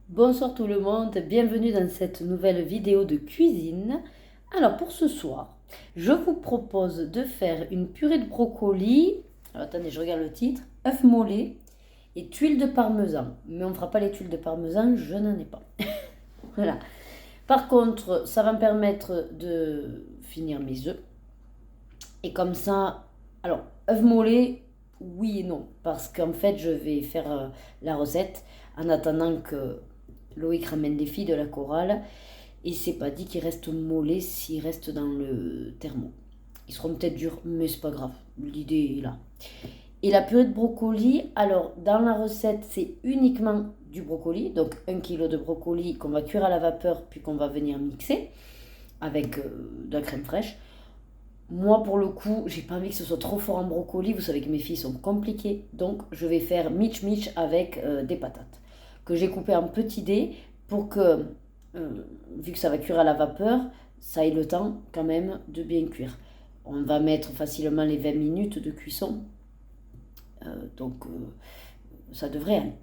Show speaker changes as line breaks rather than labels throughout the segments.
Bonsoir tout le monde, bienvenue dans cette nouvelle vidéo de cuisine. Alors pour ce soir, je vous propose de faire une purée de brocoli. Alors attendez, je regarde le titre. Œufs mollets et tuiles de parmesan. Mais on ne fera pas les tuiles de parmesan, je n'en ai pas. Voilà. Par contre, ça va me permettre de finir mes œufs. Et comme ça, alors œufs mollets, oui et non. Parce qu'en fait, je vais faire la recette en attendant que Loïc ramène les filles de la chorale et c'est pas dit qu'ils restent mollets s'ils restent dans le thermo. Ils seront peut-être durs, mais c'est pas grave. L'idée est là. Et la purée de brocoli, alors dans la recette, c'est uniquement du brocoli, donc 1 kg de brocoli qu'on va cuire à la vapeur puis qu'on va venir mixer avec de la crème fraîche. Moi, pour le coup, j'ai pas envie que ce soit trop fort en brocoli. Vous savez que mes filles sont compliquées, donc je vais faire mitch avec des patates que j'ai coupées en petits dés pour que, vu que ça va cuire à la vapeur, ça ait le temps quand même de bien cuire. On va mettre facilement les 20 minutes de cuisson, donc ça devrait aller.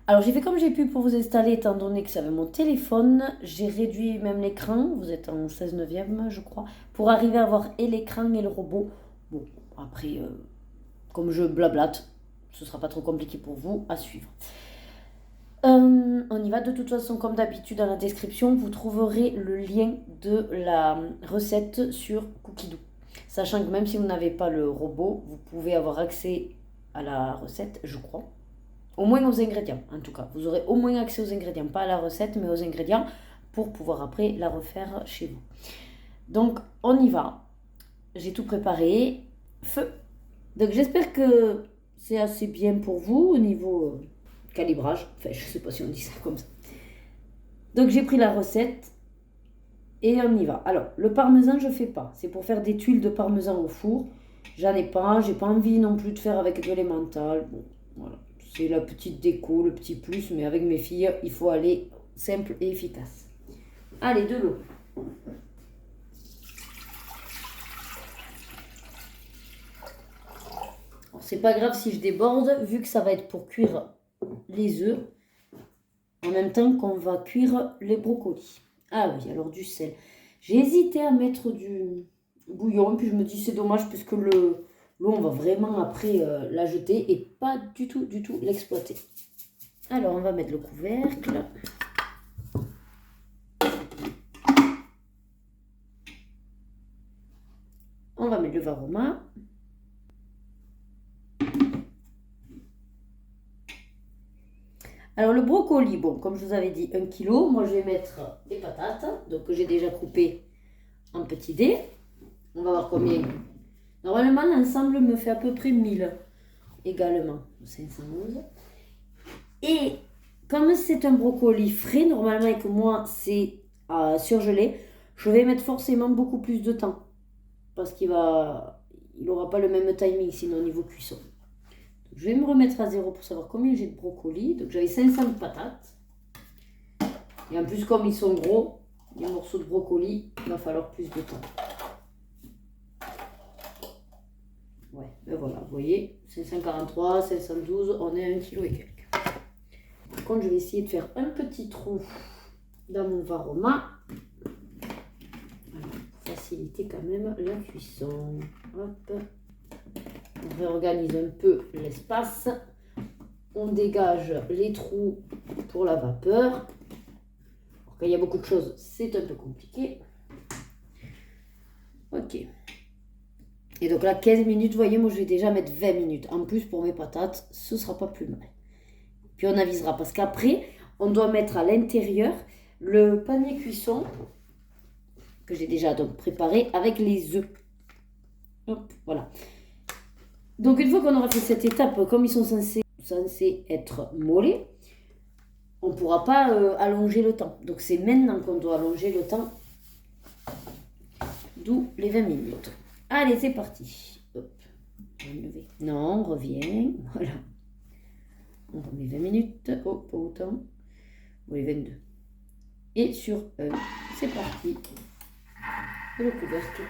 Alors j'ai fait comme j'ai pu pour vous installer, étant donné que ça avait mon téléphone. J'ai réduit même l'écran, vous êtes en 16 neuvième je crois, pour arriver à avoir et l'écran et le robot. Bon, après, comme je blablate, ce sera pas trop compliqué pour vous à suivre. On y va, de toute façon, comme d'habitude, dans la description, vous trouverez le lien de la recette sur Cookidoo. Sachant que même si vous n'avez pas le robot, vous pouvez avoir accès à la recette, je crois. Au moins aux ingrédients, en tout cas. Vous aurez au moins accès aux ingrédients, pas à la recette, mais aux ingrédients, pour pouvoir après la refaire chez vous. Donc, on y va. J'ai tout préparé. Feu. Donc, j'espère que c'est assez bien pour vous au niveau calibrage. Enfin, je ne sais pas si on dit ça comme ça. Donc, j'ai pris la recette et on y va. Alors, le parmesan, je ne fais pas. C'est pour faire des tuiles de parmesan au four. J'en ai pas. J'ai pas envie non plus de faire avec de l'emmental. Bon, voilà. C'est la petite déco, le petit plus, mais avec mes filles, il faut aller simple et efficace. Allez, de l'eau. C'est pas grave si je déborde, vu que ça va être pour cuire les œufs, en même temps qu'on va cuire les brocolis. Ah oui, alors du sel. J'ai hésité à mettre du bouillon, puis je me dis c'est dommage, puisque l'eau, on va vraiment après la jeter et pas du tout l'exploiter. Alors, on va mettre le couvercle. On va mettre le varoma. Alors, le brocoli, bon, comme je vous avais dit, 1 kg. Moi, je vais mettre des patates, donc que j'ai déjà coupées en petits dés. On va voir combien. Normalement, l'ensemble me fait à peu près 1000 également. 511. Et comme c'est un brocoli frais, normalement, et que moi, c'est surgelé, je vais mettre forcément beaucoup plus de temps. Parce qu'il n'aura pas le même timing, sinon au niveau cuisson. Donc, je vais me remettre à zéro pour savoir combien j'ai de brocoli. Donc j'avais 500 de patates. Et en plus, comme ils sont gros, les morceaux de brocoli, il va falloir plus de temps. Ouais, ben voilà, vous voyez, 543, 512, on est à 1 kg et quelques. Par contre, je vais essayer de faire un petit trou dans mon varoma. Voilà, pour faciliter quand même la cuisson. Hop. On réorganise un peu l'espace. On dégage les trous pour la vapeur. Alors, quand il y a beaucoup de choses, c'est un peu compliqué. Ok. Et donc là, 15 minutes, vous voyez, moi je vais déjà mettre 20 minutes. En plus, pour mes patates, ce ne sera pas plus mal. Puis on avisera, parce qu'après, on doit mettre à l'intérieur le panier cuisson que j'ai déjà donc préparé avec les œufs. Hop, voilà. Donc une fois qu'on aura fait cette étape, comme ils sont censés être mollets, on ne pourra pas allonger le temps. Donc c'est maintenant qu'on doit allonger le temps, d'où les 20 minutes. Allez, c'est parti. Hop. Non, on revient. Voilà. On remet 20 minutes. Oh, pas autant. Oui, 22. Et sur c'est parti. Le couvercle.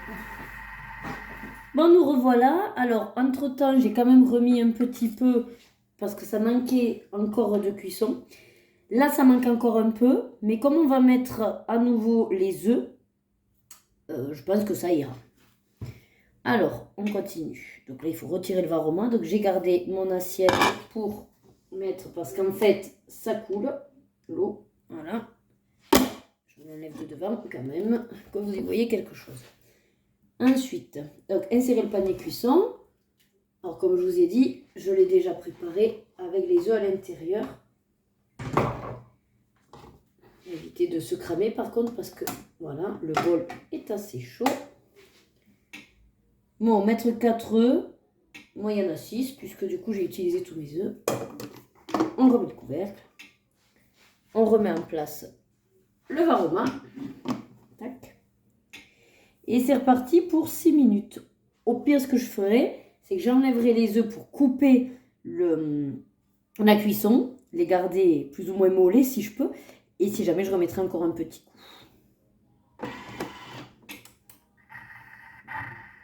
Bon, nous revoilà. Alors, entre-temps, j'ai quand même remis un petit peu, parce que ça manquait encore de cuisson. Là, ça manque encore un peu, mais comme on va mettre à nouveau les œufs, je pense que ça ira. Alors, on continue. Donc là, il faut retirer le varoma. Donc j'ai gardé mon assiette pour mettre, parce qu'en fait, ça coule, l'eau. Voilà. Je l'enlève de devant quand même, que vous y voyez quelque chose. Ensuite, donc insérer le panier cuisson. Alors comme je vous ai dit, je l'ai déjà préparé avec les œufs à l'intérieur. Évitez de se cramer par contre parce que voilà, le bol est assez chaud. Bon, mettre 4 œufs. Moi, il y en a 6 puisque du coup, j'ai utilisé tous mes œufs. On remet le couvercle. On remet en place le varoma. Tac. Et c'est reparti pour 6 minutes. Au pire, ce que je ferai, c'est que j'enlèverai les œufs pour couper la cuisson, les garder plus ou moins mollets si je peux. Et si jamais, je remettrai encore un petit coup.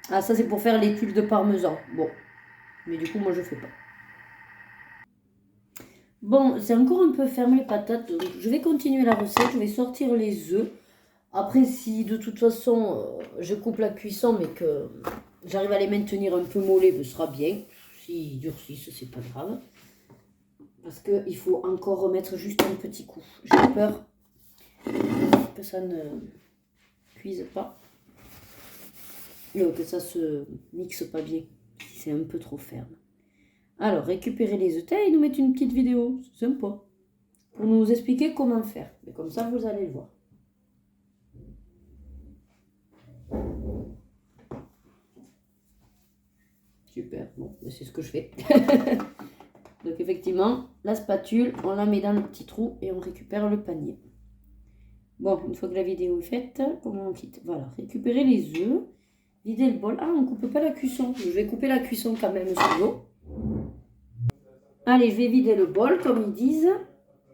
Ah, ça, c'est pour faire les tuiles de parmesan. Bon, mais du coup, moi, je fais pas. Bon, c'est encore un peu fermé les patates, donc je vais continuer la recette. Je vais sortir les œufs. Après, si de toute façon, je coupe la cuisson, mais que j'arrive à les maintenir un peu mollets, ce sera bien. S'ils durcissent, c'est pas grave. Parce qu'il faut encore remettre juste un petit coup. J'ai peur que ça ne cuise pas. Que ça se mixe pas bien. Si c'est un peu trop ferme. Alors, récupérer les œufs et nous mettre une petite vidéo. C'est sympa. Pour nous expliquer comment faire. Mais comme ça, vous allez le voir. Super, bon, c'est ce que je fais. Donc effectivement, la spatule, on la met dans le petit trou et on récupère le panier. Bon, une fois que la vidéo est faite, comment on quitte? Voilà, récupérer les œufs, vider le bol. Ah, on ne coupe pas la cuisson. Je vais couper la cuisson quand même sur l'eau. Allez, je vais vider le bol, comme ils disent.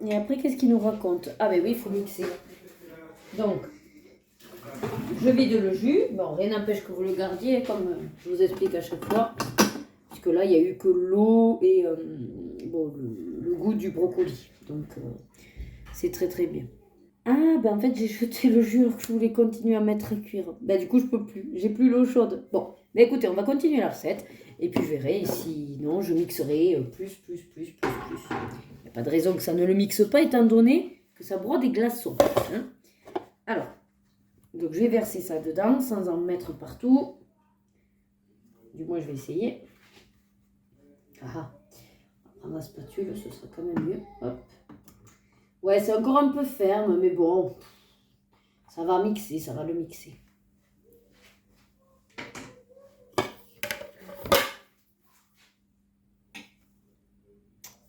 Et après, qu'est-ce qu'ils nous racontent? Ah ben oui, il faut mixer. Donc, je vide le jus. Bon, rien n'empêche que vous le gardiez, comme je vous explique à chaque fois. Puisque là, il n'y a eu que l'eau et bon, le goût du brocoli. Donc, c'est très très bien. Ah, ben en fait, j'ai jeté le jus alors que je voulais continuer à mettre à cuire. Ben du coup, je peux plus. J'ai plus l'eau chaude. Bon, mais écoutez, on va continuer la recette. Et puis, je verrai. Et sinon, je mixerai plus. Il n'y a pas de raison que ça ne le mixe pas, étant donné que ça broie des glaçons. Hein. Alors, donc je vais verser ça dedans sans en mettre partout. Du moins, je vais essayer. Ah, on va prendre la spatule, ce sera quand même mieux. Hop. Ouais, c'est encore un peu ferme, mais bon, ça va mixer, ça va le mixer.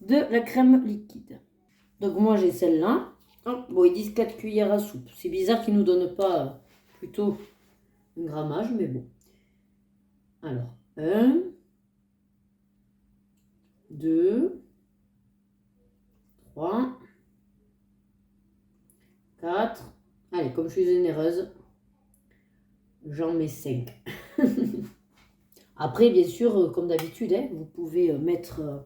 De la crème liquide. Donc moi, j'ai celle-là. Bon, ils disent 4 cuillères à soupe. C'est bizarre qu'ils ne nous donnent pas plutôt un grammage, mais bon. Alors, 1, 2, 3, 4. Allez, comme je suis généreuse, j'en mets 5. Après, bien sûr, comme d'habitude, hein, vous pouvez mettre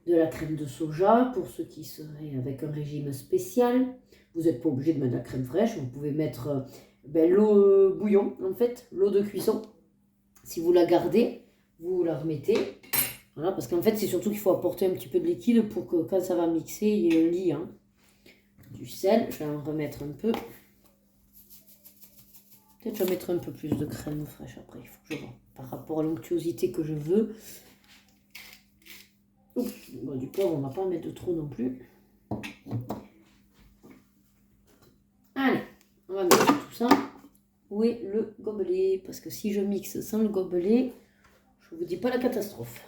de la crème de soja pour ceux qui seraient avec un régime spécial. Vous n'êtes pas obligé de mettre de la crème fraîche. Vous pouvez mettre l'eau bouillon, en fait, l'eau de cuisson. Si vous la gardez, vous la remettez. Voilà, parce qu'en fait, c'est surtout qu'il faut apporter un petit peu de liquide pour que quand ça va mixer, il y ait un lit. Hein. Du sel, je vais en remettre un peu. Peut-être que je mettrai un peu plus de crème fraîche après. Il faut que je vois par rapport à l'onctuosité que je veux. Oups, bon, du poivre, on ne va pas en mettre de trop non plus. Allez, on va mettre tout ça. Où est le gobelet? Parce que si je mixe sans le gobelet, je ne vous dis pas la catastrophe.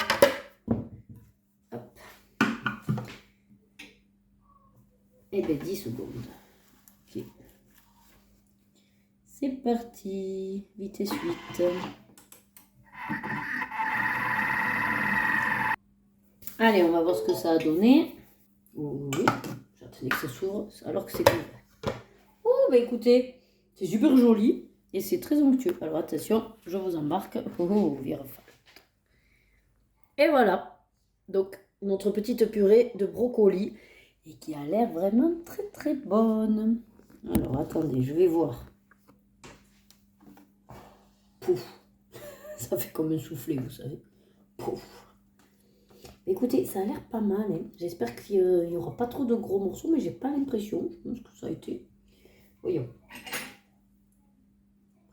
Hop. Et bien 10 secondes. Ok. C'est parti. Vitesse 8. Allez, on va voir ce que ça a donné. Oui, j'attendais que ça s'ouvre alors que c'est ouvert. Oh, bah écoutez, c'est super joli et c'est très onctueux. Alors attention, je vous embarque. Oh, vire-fa. Et voilà. Donc, notre petite purée de brocoli. et qui a l'air vraiment très très bonne. Alors attendez, je vais voir. Pouf, ça fait comme un soufflé, vous savez. Pouf. Écoutez, ça a l'air pas mal. Hein. J'espère qu'il n'y aura pas trop de gros morceaux, mais j'ai pas l'impression. Je pense que ça a été. Voyons.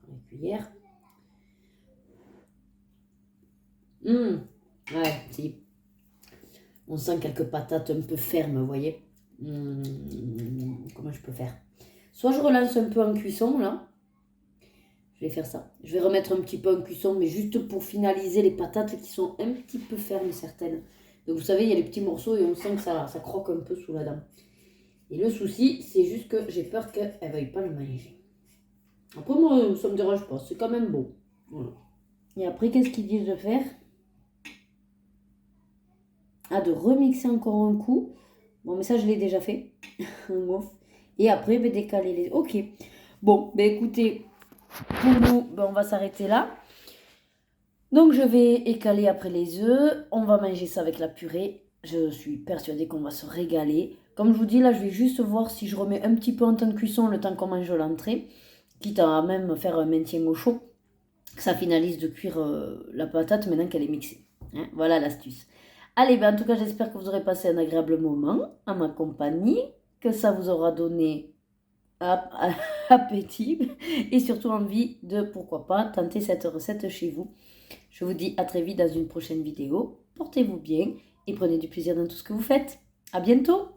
La cuillère. Ouais, si. On sent quelques patates un peu fermes, vous voyez. Comment je peux faire? Soit je relance un peu en cuisson, là. Je vais faire ça. Je vais remettre un petit peu en cuisson, mais juste pour finaliser les patates qui sont un petit peu fermes, certaines. Donc vous savez, il y a les petits morceaux et on sent que ça croque un peu sous la dent. Et le souci, c'est juste que j'ai peur qu'elle ne veuille pas le manger. Après, moi, ça ne me dérange pas. C'est quand même beau. Voilà. Et après, qu'est-ce qu'ils disent de faire? Ah, de remixer encore un coup. Bon, mais ça, je l'ai déjà fait. Et après, décaler les... Ok. Bon, écoutez, pour nous, on va s'arrêter là. Donc, je vais écaler après les œufs. On va manger ça avec la purée. Je suis persuadée qu'on va se régaler. Comme je vous dis, là, je vais juste voir si je remets un petit peu en temps de cuisson le temps qu'on mange l'entrée. Quitte à même faire un maintien au chaud. Que ça finalise de cuire la patate maintenant qu'elle est mixée. Hein, voilà l'astuce. Allez, en tout cas, j'espère que vous aurez passé un agréable moment à ma compagnie. Que ça vous aura donné appétit et surtout envie de, pourquoi pas, tenter cette recette chez vous. Je vous dis à très vite dans une prochaine vidéo. Portez-vous bien et prenez du plaisir dans tout ce que vous faites. À bientôt!